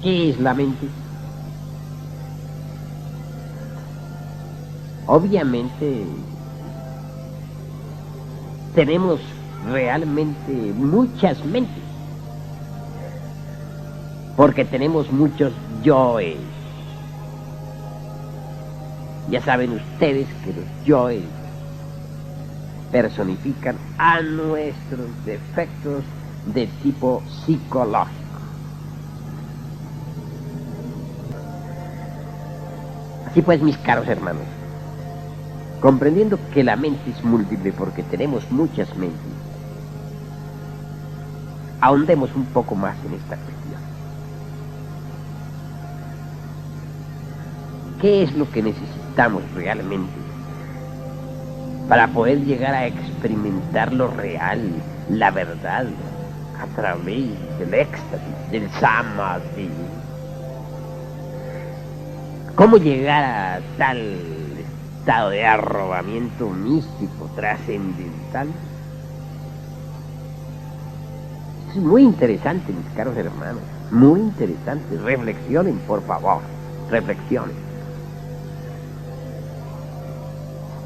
¿Qué es la mente? Obviamente tenemos realmente muchas mentes, porque tenemos muchos yoes. Ya saben ustedes que los yoes personifican a nuestros defectos de tipo psicológico. Así pues, mis caros hermanos, comprendiendo que la mente es múltiple porque tenemos muchas mentes, ahondemos un poco más en esta cuestión. ¿Qué es lo que necesitamos realmente para poder llegar a experimentar lo real, la verdad, a través del éxtasis, del samadhi? ¿Cómo llegar a tal estado de arrobamiento místico, trascendental? Es muy interesante, mis caros hermanos, muy interesante. Reflexionen, por favor, reflexionen.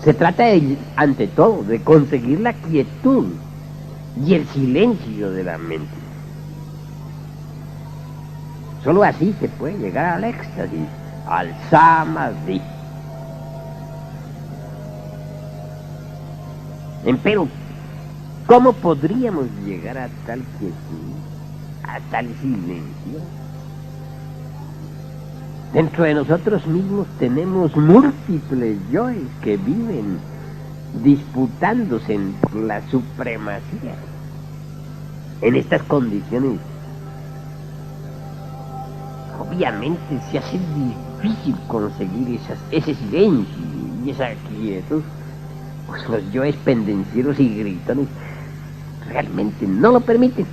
Se trata, ante todo, de conseguir la quietud y el silencio de la mente. Solo así se puede llegar al éxtasis, al samadhi. Empero, ¿cómo podríamos llegar a tal quietud, a tal silencio? Dentro de nosotros mismos tenemos múltiples yoes que viven disputándose en la supremacía. En estas condiciones, obviamente se hace difícil conseguir ese silencio y esa quietud, pues los yoes pendencieros y gritones realmente no lo permiten.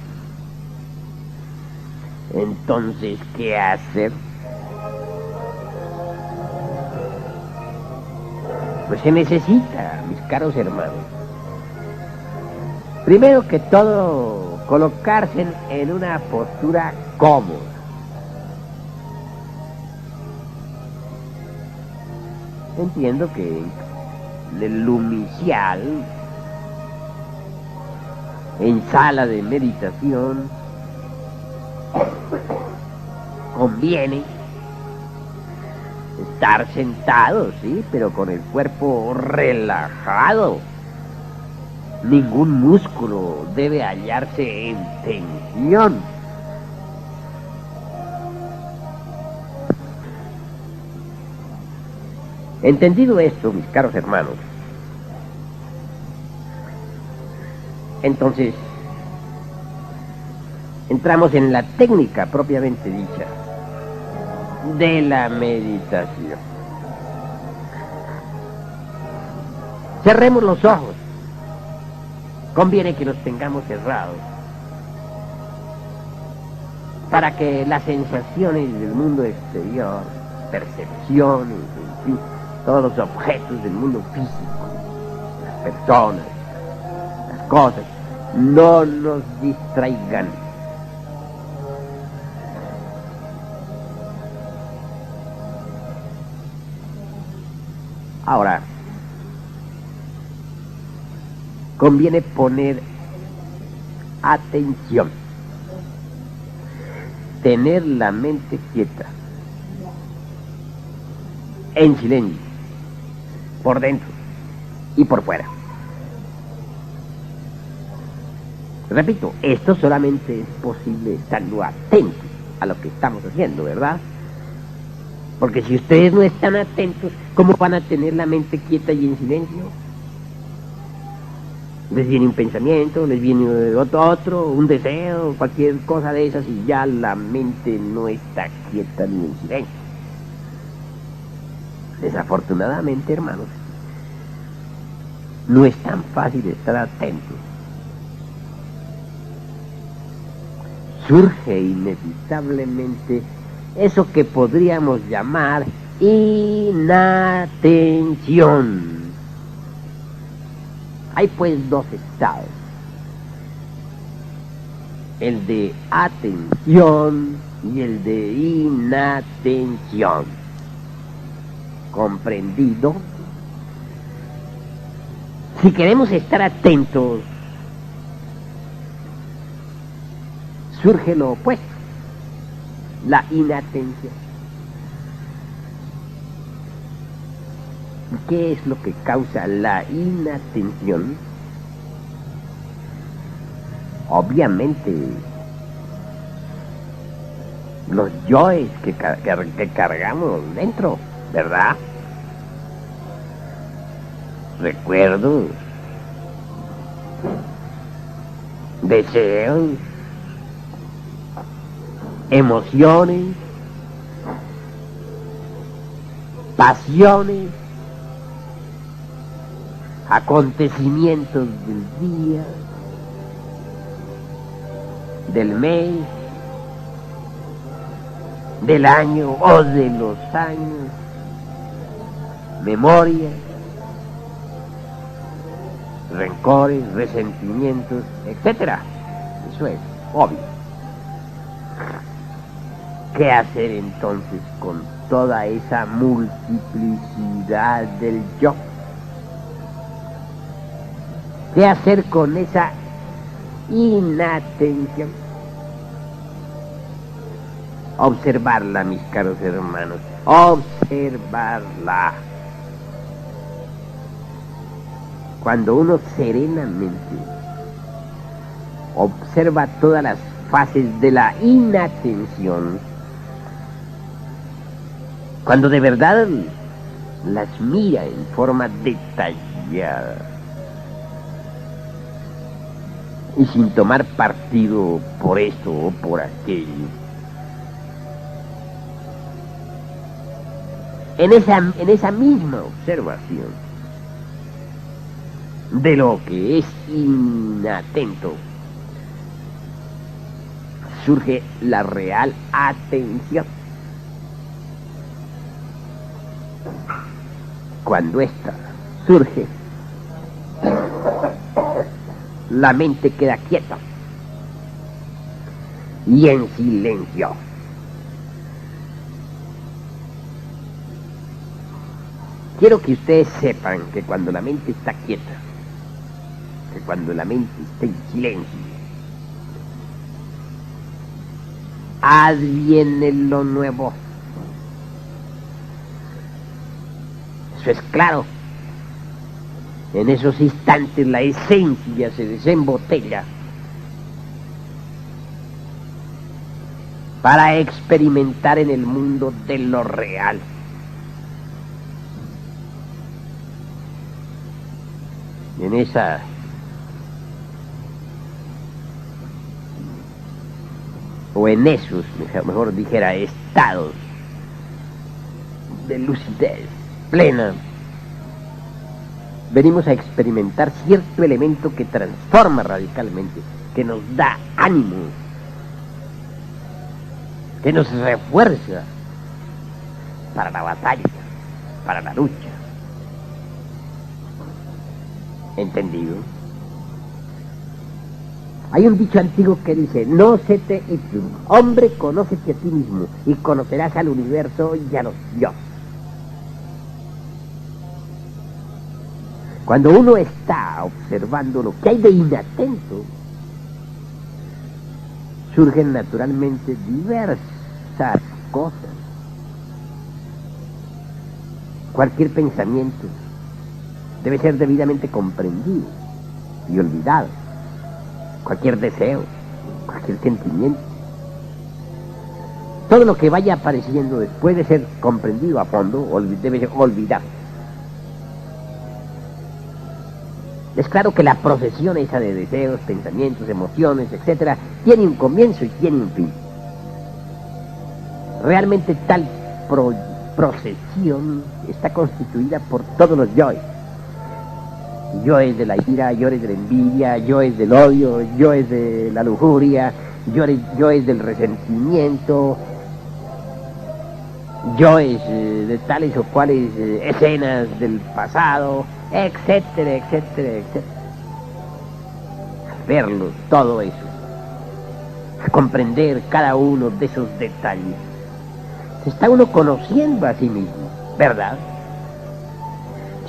Entonces, ¿qué hacer? Pues se necesita, mis caros hermanos, primero que todo, colocarse en una postura cómoda. Entiendo que el lumicial, en sala de meditación, conviene estar sentado, sí, pero con el cuerpo relajado. Ningún músculo debe hallarse en tensión. Entendido esto, mis caros hermanos, entonces entramos en la técnica propiamente dicha de la meditación. Cerremos los ojos. Conviene que los tengamos cerrados para que las sensaciones del mundo exterior, percepciones, en fin, todos los objetos del mundo físico, las personas, las cosas, no nos distraigan. Ahora, conviene poner atención, tener la mente quieta, en silencio, por dentro y por fuera. Repito, esto solamente es posible estando atentos a lo que estamos haciendo, ¿verdad? Porque si ustedes no están atentos, ¿cómo van a tener la mente quieta y en silencio? Les viene un pensamiento, les viene otro, un deseo, cualquier cosa de esas, y ya la mente no está quieta ni en silencio. Desafortunadamente, hermanos, no es tan fácil estar atentos. Surge inevitablemente eso que podríamos llamar inatención. Hay pues dos estados. el de atención y el de inatención. ¿Comprendido? Si queremos estar atentos, surge lo opuesto, la inatención. ¿Qué es lo que causa la inatención? Obviamente, los yoes que cargamos dentro, ¿verdad? Recuerdos, deseos, emociones, pasiones, acontecimientos del día, del mes, del año o de los años, memorias, rencores, resentimientos, etcétera. Eso es obvio. ¿Qué hacer entonces con toda esa multiplicidad del yo? ¿Qué hacer con esa inatención? Observarla, mis caros hermanos, observarla. Cuando uno serenamente observa todas las fases de la inatención, cuando de verdad las mira en forma detallada y sin tomar partido por esto o por aquello, en esa misma observación de lo que es inatento, surge la real atención. Cuando ésta surge, la mente queda quieta y en silencio. Quiero que ustedes sepan que cuando la mente está quieta, que cuando la mente está en silencio, adviene lo nuevo. Eso es claro. En esos instantes la esencia se desembotella para experimentar en el mundo de lo real. En esa o en esos, mejor dijera, estados de lucidez plena, venimos a experimentar cierto elemento que transforma radicalmente, que nos da ánimo, que nos refuerza para la batalla, para la lucha. ¿Entendido? Hay un dicho antiguo que dice: nócete ipsum, hombre, conócete a ti mismo y conocerás al universo y a los dioses. Cuando uno está observando lo que hay de inatento, surgen naturalmente diversas cosas. Cualquier pensamiento debe ser debidamente comprendido y olvidado. Cualquier deseo, cualquier sentimiento, todo lo que vaya apareciendo después de ser comprendido a fondo debe ser olvidado. Es claro que la procesión esa de deseos, pensamientos, emociones, etcétera, tiene un comienzo y tiene un fin. Realmente tal procesión está constituida por todos los yoes. Yoes de la ira, yoes de la envidia, yoes del odio, yoes de la lujuria, yoes del resentimiento, yoes de tales o cuales escenas del pasado, etcétera, etcétera, etcétera. Al verlo, todo eso, a comprender cada uno de esos detalles, se está uno conociendo a sí mismo, ¿verdad?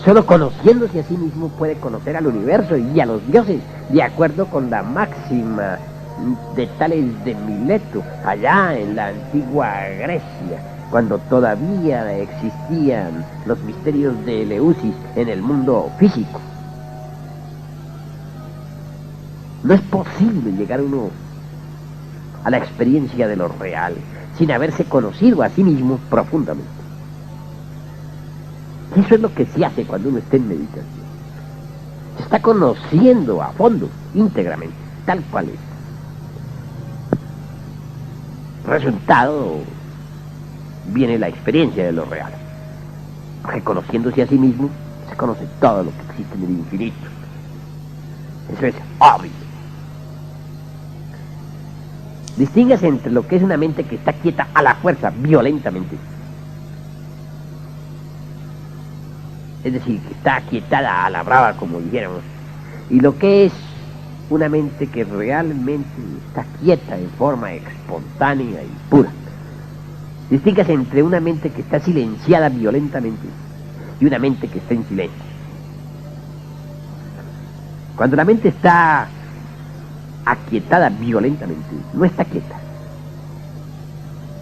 Solo conociéndose a sí mismo puede conocer al universo y a los dioses, de acuerdo con la máxima de Tales de Mileto, allá en la antigua Grecia, cuando todavía existían los misterios de Eleusis en el mundo físico. No es posible llegar uno a la experiencia de lo real sin haberse conocido a sí mismo profundamente. Eso es lo que se hace cuando uno está en meditación. Se está conociendo a fondo, íntegramente, tal cual es. Resultado, viene la experiencia de lo real. Porque conociéndose a sí mismo, se conoce todo lo que existe en el infinito. Eso es obvio. Distíngase entre lo que es una mente que está quieta a la fuerza, violentamente. Es decir, que está aquietada a la brava, como dijéramos. Y lo que es una mente que realmente está quieta en forma espontánea y pura. Distíngase entre una mente que está silenciada violentamente y una mente que está en silencio. Cuando la mente está aquietada violentamente, no está quieta.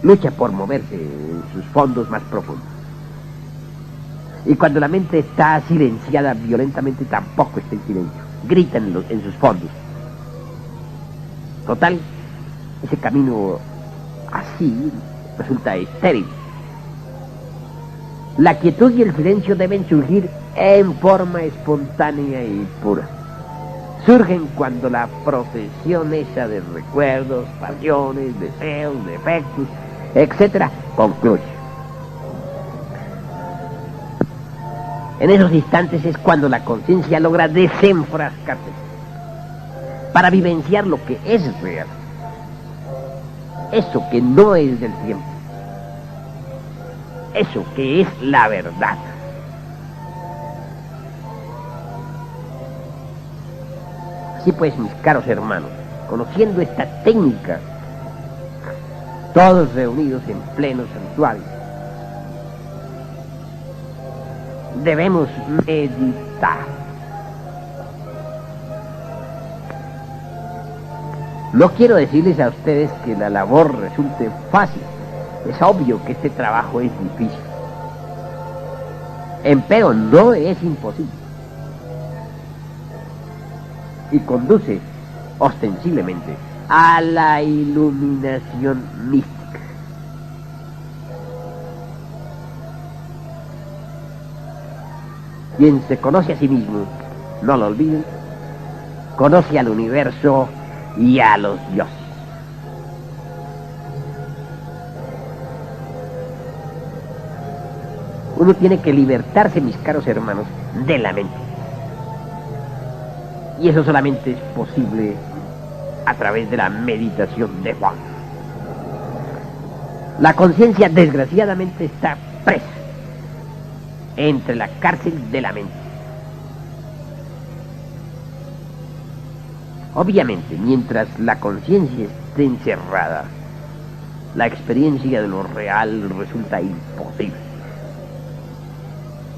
Lucha por moverse en sus fondos más profundos. Y cuando la mente está silenciada violentamente, tampoco está en silencio. Grita en sus fondos. Total, ese camino así resulta estéril. La quietud y el silencio deben surgir en forma espontánea y pura. Surgen cuando la procesión esa de recuerdos, pasiones, deseos, defectos, etc. concluye. En esos instantes es cuando la conciencia logra desenfrascarse para vivenciar lo que es real. Eso que no es del tiempo. Eso que es la verdad. Así pues, mis caros hermanos, conociendo esta técnica, todos reunidos en pleno santuario, debemos meditar. No quiero decirles a ustedes que la labor resulte fácil. Es obvio que este trabajo es difícil. Empero no es imposible. Y conduce ostensiblemente a la iluminación mística. Quien se conoce a sí mismo, no lo olviden, conoce al universo y a los dioses. Uno tiene que libertarse, mis caros hermanos, de la mente. Y eso solamente es posible a través de la meditación de fondo. La conciencia, desgraciadamente, está presa entre la cárcel de la mente. Obviamente, mientras la conciencia esté encerrada, la experiencia de lo real resulta imposible.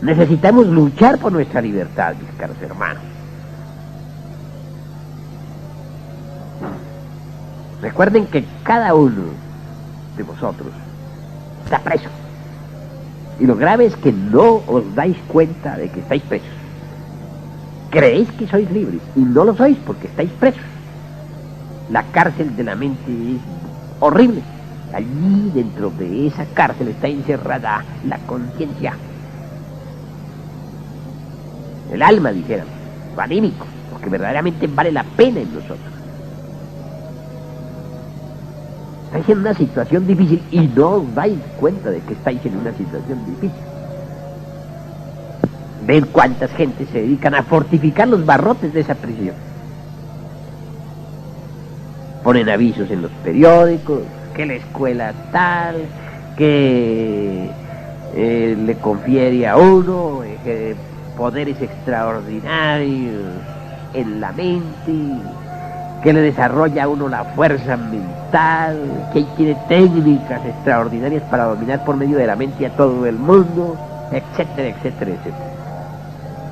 Necesitamos luchar por nuestra libertad, mis caros hermanos. Recuerden que cada uno de vosotros está preso. Y lo grave es que no os dais cuenta de que estáis presos. Creéis que sois libres y no lo sois porque estáis presos. La cárcel de la mente es horrible. Allí dentro de esa cárcel está encerrada la conciencia. El alma, dijeran, lo anímico, lo que verdaderamente vale la pena en nosotros. Estáis en una situación difícil y no os dais cuenta de que estáis en una situación difícil. Ven cuántas gentes se dedican a fortificar los barrotes de esa prisión. Ponen avisos en los periódicos, que la escuela tal, que le confiere a uno poderes extraordinarios en la mente, que le desarrolla a uno la fuerza mental, que tiene técnicas extraordinarias para dominar por medio de la mente a todo el mundo, etcétera, etcétera, etcétera.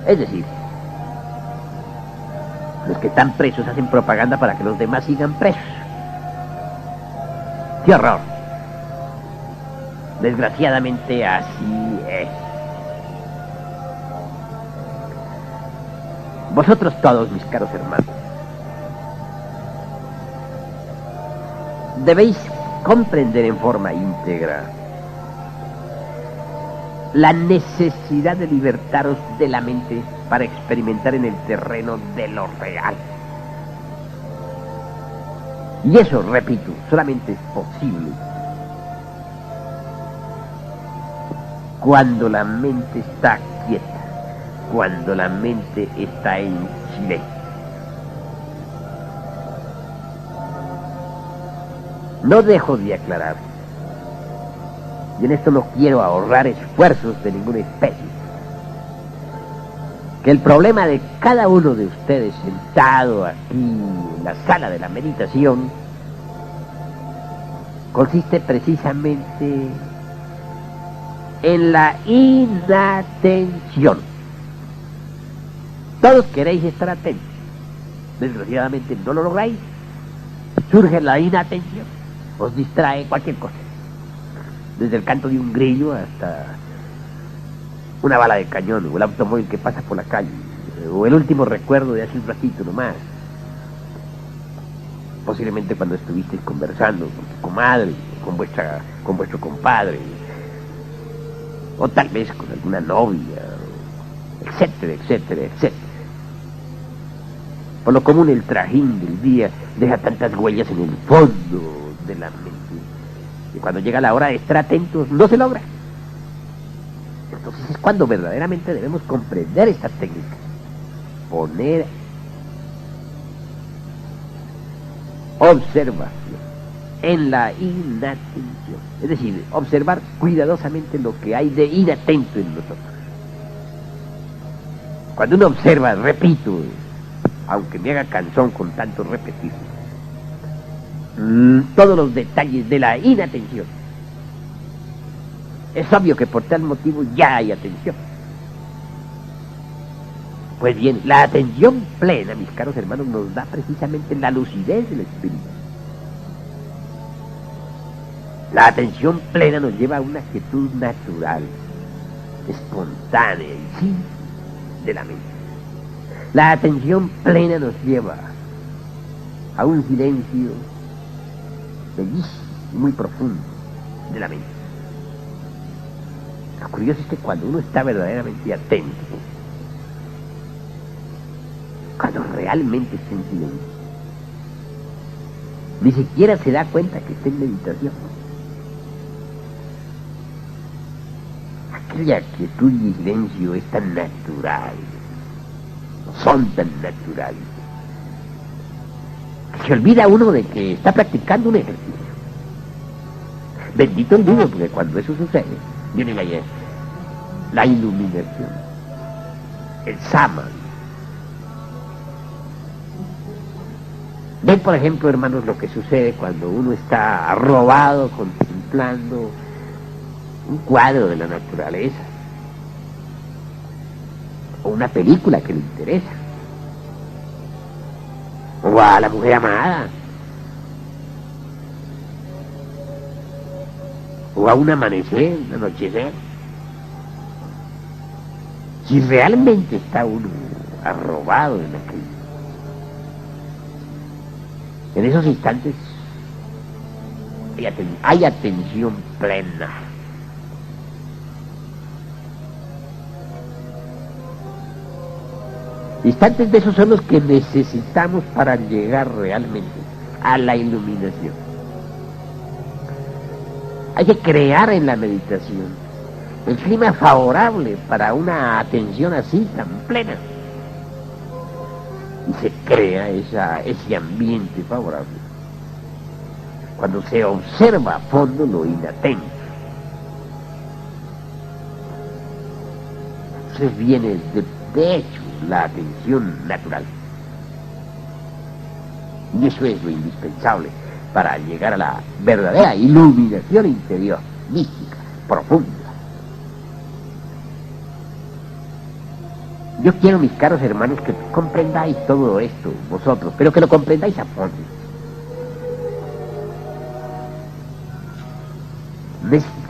Es decir, los que están presos hacen propaganda para que los demás sigan presos. ¡Qué horror! Desgraciadamente así es. Vosotros todos, mis caros hermanos, debéis comprender en forma íntegra la necesidad de libertaros de la mente para experimentar en el terreno de lo real. Y eso, repito, solamente es posible cuando la mente está quieta, cuando la mente está en silencio. No dejo de aclarar, y en esto no quiero ahorrar esfuerzos de ninguna especie, que el problema de cada uno de ustedes sentado aquí en la sala de la meditación consiste precisamente en la inatención. Todos queréis estar atentos, desgraciadamente no lo lográis, surge la inatención, os distrae cualquier cosa, desde el canto de un grillo hasta una bala de cañón, o el automóvil que pasa por la calle, o el último recuerdo de hace un ratito nomás, posiblemente cuando estuvisteis conversando con tu comadre, con vuestro compadre, o tal vez con alguna novia, etcétera, etcétera, etcétera. Por lo común el trajín del día deja tantas huellas en el fondo de la mente, y cuando llega la hora de estar atentos no se logra. Entonces es cuando verdaderamente debemos comprender esta técnica, poner observación en la inatención, es decir, observar cuidadosamente lo que hay de inatento en nosotros. Cuando uno observa, repito, aunque me haga cansón con tanto repetir, todos los detalles de la inatención, es obvio que por tal motivo ya hay atención. Pues bien, la atención plena, mis caros hermanos, nos da precisamente la lucidez del espíritu. La atención plena nos lleva a una quietud natural, espontánea y simple de la mente. La atención plena nos lleva a un silencio bellísimo y muy profundo de la mente. Lo curioso es que cuando uno está verdaderamente atento, cuando realmente está en silencio, ni siquiera se da cuenta que está en meditación. Aquella quietud y silencio es tan natural, son tan naturales, que se olvida uno de que está practicando un ejercicio. Bendito el Dios, porque cuando eso sucede, viene la iluminación, el samadhi. Ven, por ejemplo, hermanos, lo que sucede cuando uno está arrobado contemplando un cuadro de la naturaleza, o una película que le interesa, o a la mujer amada, o a un amanecer, un anochecer. Si realmente está uno arrobado en aquello, en esos instantes hay atención plena. Instantes de esos son los que necesitamos para llegar realmente a la iluminación. Hay que crear en la meditación el clima favorable para una atención así tan plena. Y se crea ese ambiente favorable cuando se observa a fondo lo inatento. Entonces viene de hecho la atención natural. Y eso es lo indispensable para llegar a la verdadera iluminación interior, mística, profunda. Yo quiero, mis caros hermanos, que comprendáis todo esto, vosotros, pero que lo comprendáis a fondo.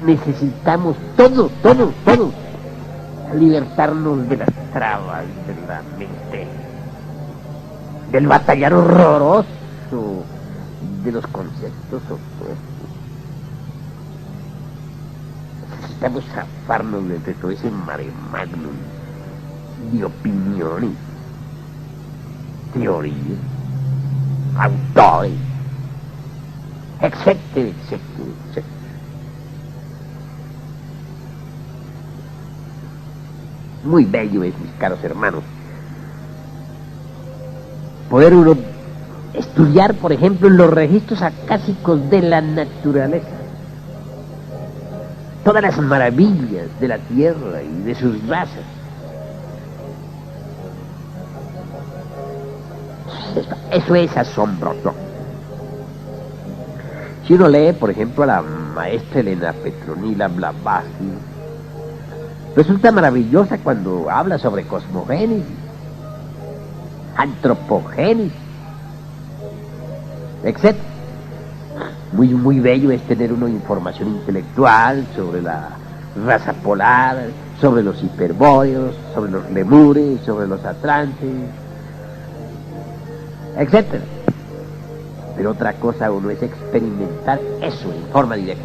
Necesitamos todos libertarnos de las trabas de la mente, del batallar horroroso de los conceptos opuestos. Necesitamos zafarnos de todo ese mare magnum de opiniones, teorías, autores, etcétera, etcétera, etcétera. Muy bello es, mis caros hermanos, poder uno estudiar, por ejemplo, en los registros acásicos de la naturaleza todas las maravillas de la tierra y de sus razas. Eso es asombroso. Si uno lee, por ejemplo, a la maestra Elena Petronila Blavatsky, resulta maravillosa cuando habla sobre cosmogénesis, antropogénesis, etc. Muy bello es tener una información intelectual sobre la raza polar, sobre los hiperbóreos, sobre los lemures, sobre los atlantes, etc. Pero otra cosa uno es experimentar eso en forma directa.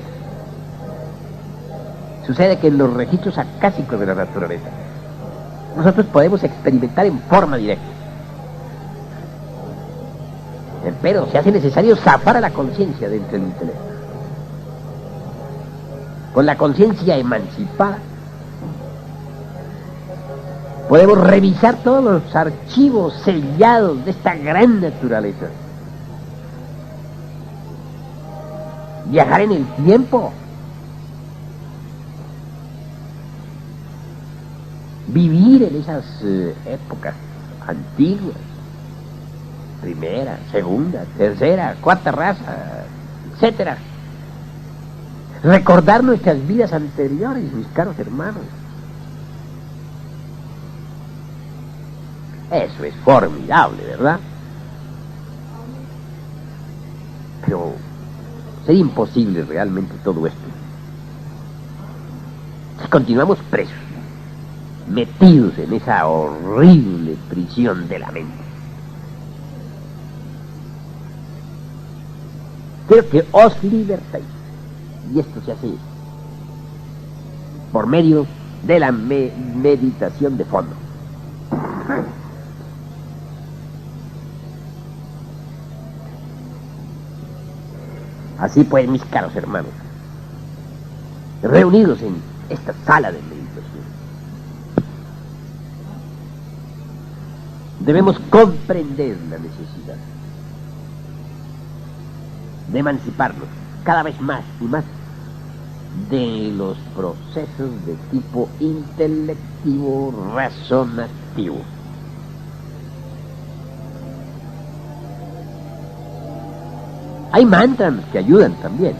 Sucede que en los registros acásicos de la naturaleza nosotros podemos experimentar en forma directa. Pero se hace necesario zafar a la conciencia de entre el intelecto. Con la conciencia emancipada podemos revisar todos los archivos sellados de esta gran naturaleza. Viajar en el tiempo. Vivir en esas épocas antiguas. Primera, segunda, tercera, cuarta raza, etcétera. Recordar nuestras vidas anteriores, mis caros hermanos. Eso es formidable, ¿verdad? Pero sería imposible realmente todo esto si continuamos presos, metidos en esa horrible prisión de la mente. Quiero que os libertéis, y esto se hace por medio de la meditación de fondo. Así pues, mis caros hermanos, reunidos en esta sala de meditación, debemos comprender la necesidad de emanciparnos cada vez más y más de los procesos de tipo intelectivo razonativo. Hay mantras que ayudan también,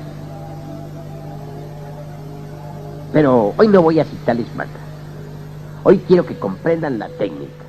pero hoy no voy a citarles mantras. Hoy quiero que comprendan la técnica.